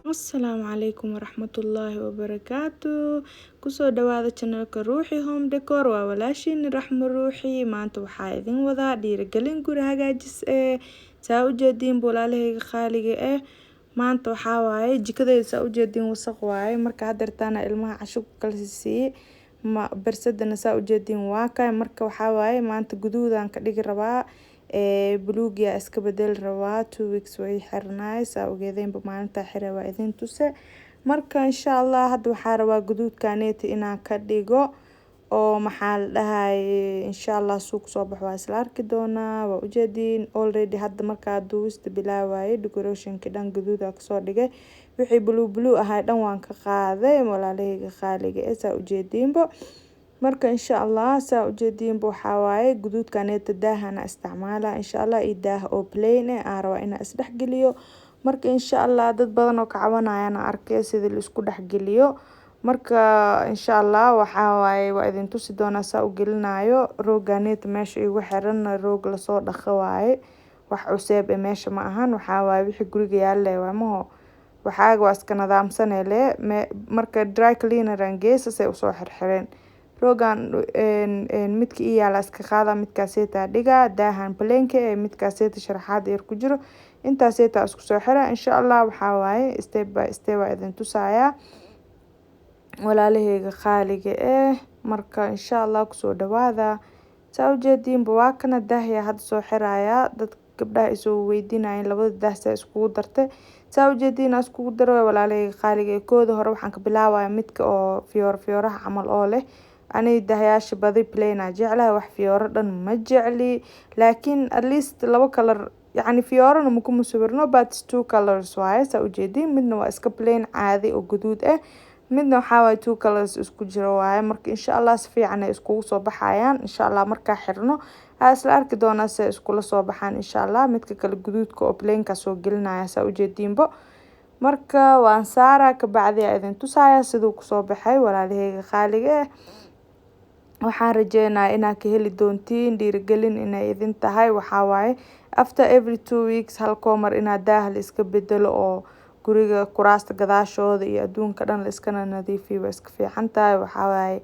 Asalaamu calaykum waraxmatullaahi wabarakaatu. Kusoo dhawaada channelka Ruuxi Home Decor. Waa walaashiin Raxmo Ruuxi. Maanta waxaa idin wadaa dhiirigelin guri hagaajis saa u jeediin walaalahayga qaaliga maanta waxaa waaye jikadayda saa u jeediin wasaq waaye marka hadeertaana ilmaha casho ku kala siiyay barsadana saa u jeediin waa kay marka waxaa waaye maanta guduudan ka dhigi rabaa buluugiya iska bedel rabaa 2 weeks way xirnaay saa ogeedeenba maalinta xire waa idin tuse marka insha Allah hadda waxaa rabaa guduudkaneeta inaan ka dhigo oo maxaa la dhahay insha Allah suuq soo baxo waa isla arki doonaa waa u jeediin already hadda markaa duusta bilaaway decoration-ka dhan guduud ka soo dhigay wixii blue ahaa dhan waan ka qaaday walaalahayga qaaliga saa u jeediinba marka insha Allah saa u jeediinba waxaa waaye guduudkaneeta daahana isticmaala insha Allah iyo daah oo plain aan rabaa inaan isdhex geliyo marka insha Allah dad badan oo ka cabanayaan arkay sida la isku dhex geliyo marka insha Allah waxaa waaye waa idin tusi doonaa saa u gelinayo rooganeeta meesha igu xiran roog la soo dhaqo waaye wax cusub meesha ma ahan waxaa waaye wixii guriga yaallay waa maho waxaaga waa iska nidaamsanay marka dry cleaner aan geesay u soo xirxireen roogan midka iyaala iska qaada midkaaseeta dhiga daahan plainka midkaaseeta sharaxaad yar ku jiro intaaseeta isku soo xira insha Allah waxaa waaye step by step idin tusaaya walaalahayga qaaliga marka insha Allah kusoo dhawaada saa u jeediin waa kana daahya had soo xiraaya dad gabdhaha isoo weydiinayeen labada daah saa iskugu dartay saa u jeediin iskugu daro walaalahayga qaaliga kooda hore waxaan ka bilaabayaa midka oo fiyooraha camal oo leh ani daahyaasha badi plain jeclahay wax fiyooro dhan ma jecli laakiin at least laba color yani fiyoorana ma kuma sawirno but 2 colors waaye saa u jeediin midna waa iska plain caadi oo guduud midna waxaa waaye 2 colors isku jiro waaye marka insha Allah si fiican ay iskugu soo baxayaan insha Allah marka xirno isla arki doonaa si iskula soo baxaan insha Allah midka kale guduudka oo plain ka soo gelinaya saa u jeediinbo marka waan saara ka bacdi idin tusaaya sidoo ku soo baxay walaalahayga qaaliga waxaan rajeynayaa inaad ka heli doontiin dhiirigelin inay idin tahay waxaa waaye after every 2 weeks hal koomar inaad daah la iska bedelo oo guriga kuraasta gadaashooda iyo adduunka dhan la iska nadiifiyo waa iska fiican tahay waxaa waaye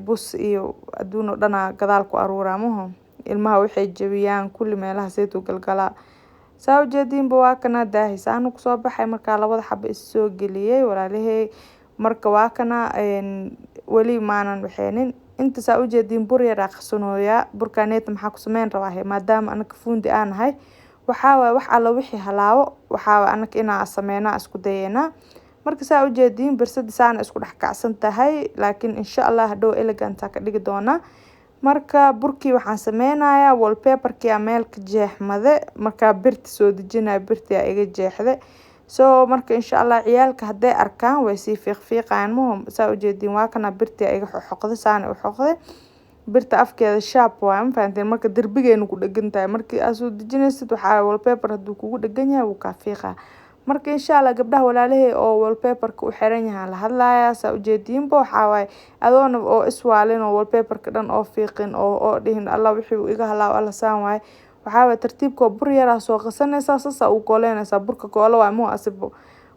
bus iyo adduun oo dhan gadaal ku aruuramaho ilmaha waxay jabiyaan kulli meelaha saytu galgala saa u jeediinba waa kana daahisaan ku soo baxay marka labada xabo is soo geliyay walaalahay marka waa kana wali maanan waxeenin inta saa u jeediin bur yar aqsanooya burkaneet maxaa ku sameyn rabaa maadaama anaka fuundi aan ahay waxaa waaye wax alla wixii halaawo waxaa waaye anaka inaan sameynaa isku dayeena marka saa u jeediin barsada saan isku dhex kacsan tahay laakiin insha Allah hadhow elegant ka dhigi doona marka burkii waxaan sameynayaa wallpaper-kii meel ka jeexmade marka birta soo dejinaa birta iga jeexde so marka insha Allah ciyaalka haday arkaan way si fiiqfiiqaan muhim saa u jeediin waa kana birta iga xoqday saan u xoqday birta afkeeda sharp waa faanteen marka darbigeenu ku dhagan tahay markii aad soo dejinaysid waxa wallpaper haduu kugu dhagan yahay wuu ka fiiqa marka insha Allah gabdhaha walaalahay oo wallpaper-ka u xiran yahay la hadlaaya saa u jeediinba waxa way adoona oo iswaalin oo wallpaper-ka dhan oo fiiqin oo dhihin Allah wixii iga halaaw alla saan waay waxaa way tartiibka bur yar soo qasanaysa sasa u gooleynaysa burka goolo waa mu asibo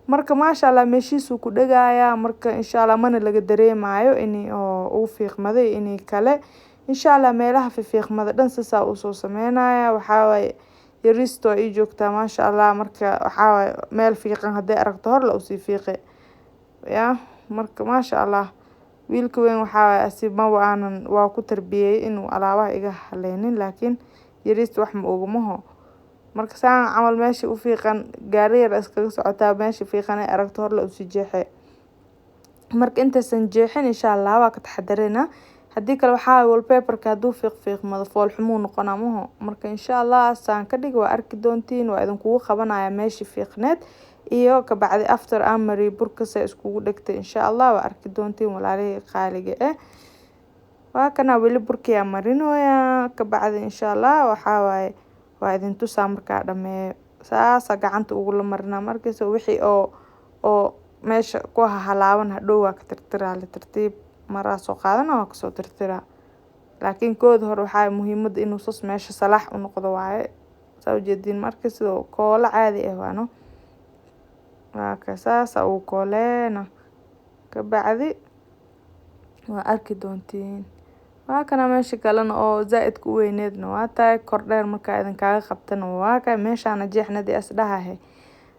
marka maasha Allah meeshiisu ku dhagaaya marka insha Allah mana laga dareemayo inii oo u fiiqmaday inii kale insha Allah meelaha fiiqmada dhan sasa u soo sameynaya waxaa way yaristo ay joogtaa maasha Allah marka waxaa way meel fiiqan haday aragto hor la u sii fiiqay marka maasha Allah wiilka weyn waxaa way asima waanan waa ku tarbiyay inuu alaabaha iga haleynin laakiin yaristo wax ma ogmaho marka saan camal meesha u fiiqan gaari yar iskaga socotaa meesha fiiqan ay aragto hor la u sii jeexay marka intaasan jeexin insha Allah waa ka taxadarina hadii kale waxa wallpaper-ka haduu fiiqmado fool xumo noqonaa maho marka insha Allah saan ka dhig waa arki doontiin waa idin kugu qabanaya meesha fiiqneed iyo ka bacdi after amari burka say iskugu dhigtay insha Allah waa arki doontiin walaalahayga qaaliga waa kana wali burkiya marinooya ka bacdi insha Allah waxaa waaye waa idin tusaa markaa dhameeyo saasa gacanta ugu la marina markaas wixii oo meesha ku halaawan hadhow waa ka tirtiraa la tartiib maraa soo qaadana waa ka soo tirtiraa laakiin kooda hore waxaa muhiimada inuu soo meesha salaax u noqdo waaye saa u jeediin marka sidoo koola caadi waano waa ka saasa uu koleena kabacdi waa arki doontiin. waa kana meesha kalena oo zaaid ku weyneedna waa tahay kordheer markaa idinkaaga qabtana waa ka meeshaana jeexnadii as dhahahe.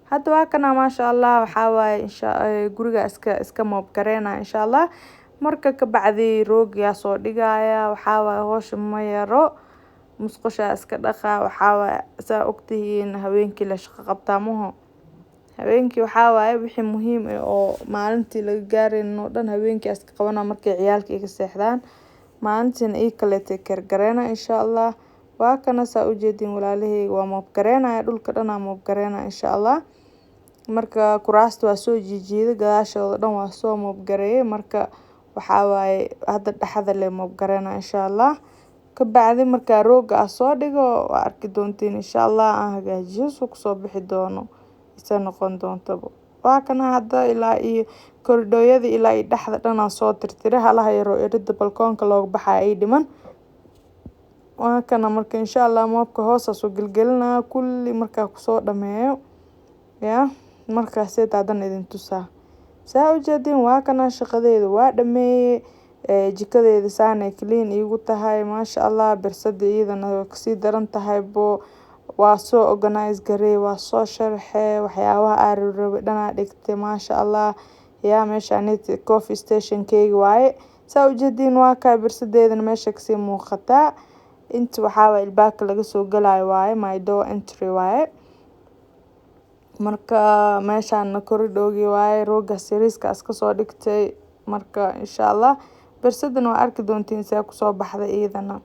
hadda waa kana maasha Allah waxaa waaye guriga iska moob gareena insha Allah. marka kabacdi roogiyaa soo dhigaya waxaa waaye howsha ma yaro musqusha iska dhaqa waxaa waaye saa ogtihiin habeenkii la shaqo qabtaa maho. habeenkii waxaa waaye wixii muhiim ah oo maalintii laga gaarin oo dhan habeenkii iska qabana markay ciyaalka iga seexdaan. maalintiina ii kale gareena insha Allah. waa kana saa u jeedin walaalahayga waa moob gareena dhulka dhan moob gareena insha Allah. marka kuraasta waa soo jijiiday gadaashooda dhan waa soo moob gareeyay marka waxaa waaye hadda dhaxda le moob gareena insha Allah. kabacdi marka rooga soo dhigo waa arki doontiin insha Allah aan hagaajiyo soo kusoo bixi doono isa noqon doontaba. waa kana hadda ilaa iyo koridhooyada ilaa iyo dhaxda dhan soo tirtiray halaha yaro erida balkoonka looga baxay ay dhiman. waa kana marka insha Allah moobka hoos soo gelgelinaa kulli markaa kusoo dhameeyo markaas daadan idin tusaa. saa u jeedin waa kana shaqadeeda waa dhameeyay jikadeeda saanay clean igu tahay maasha Allah. bersada iyadana kasii daran tahay waa soo organize gareey waa soo sharxay waxyaabaha aan rabay dhan dhigtay maasha Allah. meeshaan coffee station keegi waaye saa u jeedin waa ka bersadeedana meesha kasii muuqataa. inta waxaa waaye albaabka laga soo galaayo waaye my door entry waaye. marka meeshaan koridhoogi waaye rooga siriiska iska soo dhigtay marka insha Allah bersadana waa arki doontiin saa kusoo baxday iyadana.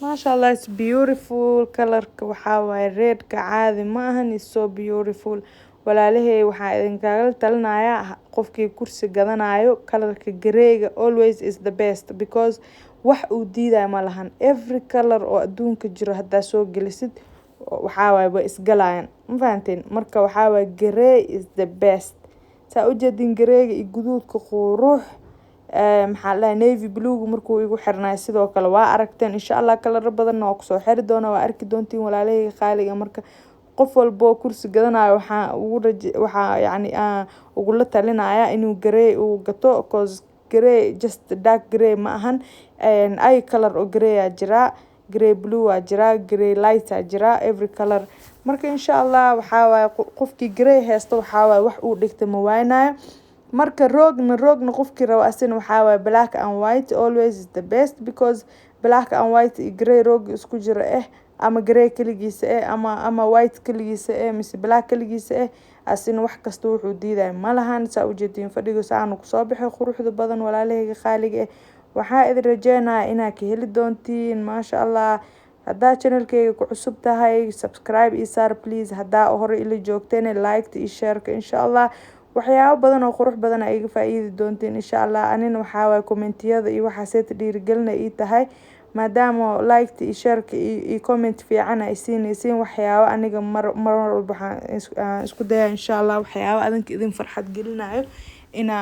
maasha Allah it's beautiful kalarka waxaa waaye redka caadi ma ahan it's so beautiful. walaalahay waxaa idinkaaga talinayaa qofkii kursi gadanayo kalarka gareega always is the best because wax uu diiday ma lahan. every color oo adduunka jiro haddaa soo gelisid waxaa waaye way isgalayaan ma fahanteen. marka waxaa waaye garee is the best. saa u jeedin gareega iyo guduudka qurux maxaa la navy blue markuu igu xirnaa sidoo kale waa aragteen insha Allah kalar badan oo kusoo xiri doona waa arki doontiin walaalahayga qaaliga. marka qof walbo kursi gadanayo waxaa yani ugu la talinaya inuu garee uu gato cause garee just dark garee ma ahan ay color oo garee jira grey blue jira grey light jira every color. marka insha Allah waxaa waaye qofkii grey haysto waxaa waaye wax uu dhigtay ma waaynayo. marka roogna qofkii rabo asina waxaa waaye black and white always is the best because black and white iyo grey roog isku jira ama grey kaligiisa ama white kaligiisa mise black kaligiisa asina wax kasta wuxuu diiday ma lahan. saa u jeedin fadhiga saan ku soo baxay quruxda badan walaalahayga qaaliga waxaa idin rajeynayaa inaad ka heli doontiin maasha Allah. haddaa channelkayga ku cusub tahay subscribe iyo saar please. haddaa hore ila joogteen like iyo share insha Allah. waxyaabo badan oo qurux badan ay iga faa'iidi doontiin insha Allah. anina waxaa waaye commentiyada iyo waxa seeta dhiirigelina ii tahay maadaama like iyo share iyo comment fiican ay siinaysiin waxyaabo aniga mar walba waxaan isku dayaa insha Allah waxyaabo adinka idin farxad gelinayo ina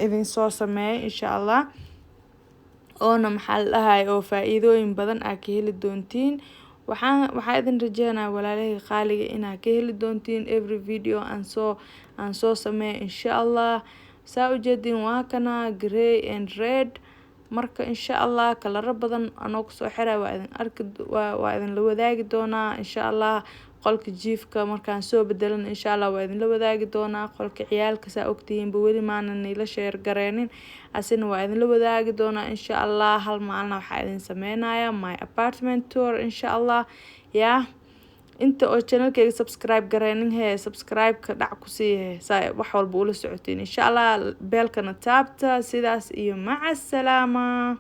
idin soo sameeyo insha Allah. oona maxaa la dhahay oo faa'iidooyin badan ka heli doontiin. waxaa idin rajeynayaa walaalahayga qaaliga inaad ka heli doontiin every video aan soo sameeyo insha Allah. saa u jeedin waa kana grey and red marka insha Allah kalara badan anoo kusoo xiray waa idin la wadaagi doonaa insha Allah. qolka jiifka markaan soo bedelan insha Allah waa idin la wadaagi doonaa. qolka ciyaalka saa ogtihiin weli maanan ila share gareenin asina waa idin la wadaagi doonaa insha Allah. hal maalin waxaa idin sameynaya my apartment tour insha Allah. inta oo channelkayga subscribe gareenin subscribe ka dhac ku sii saa wax walba ula socotiin insha Allah. beelkana taabta sidaas iyo maca salaama.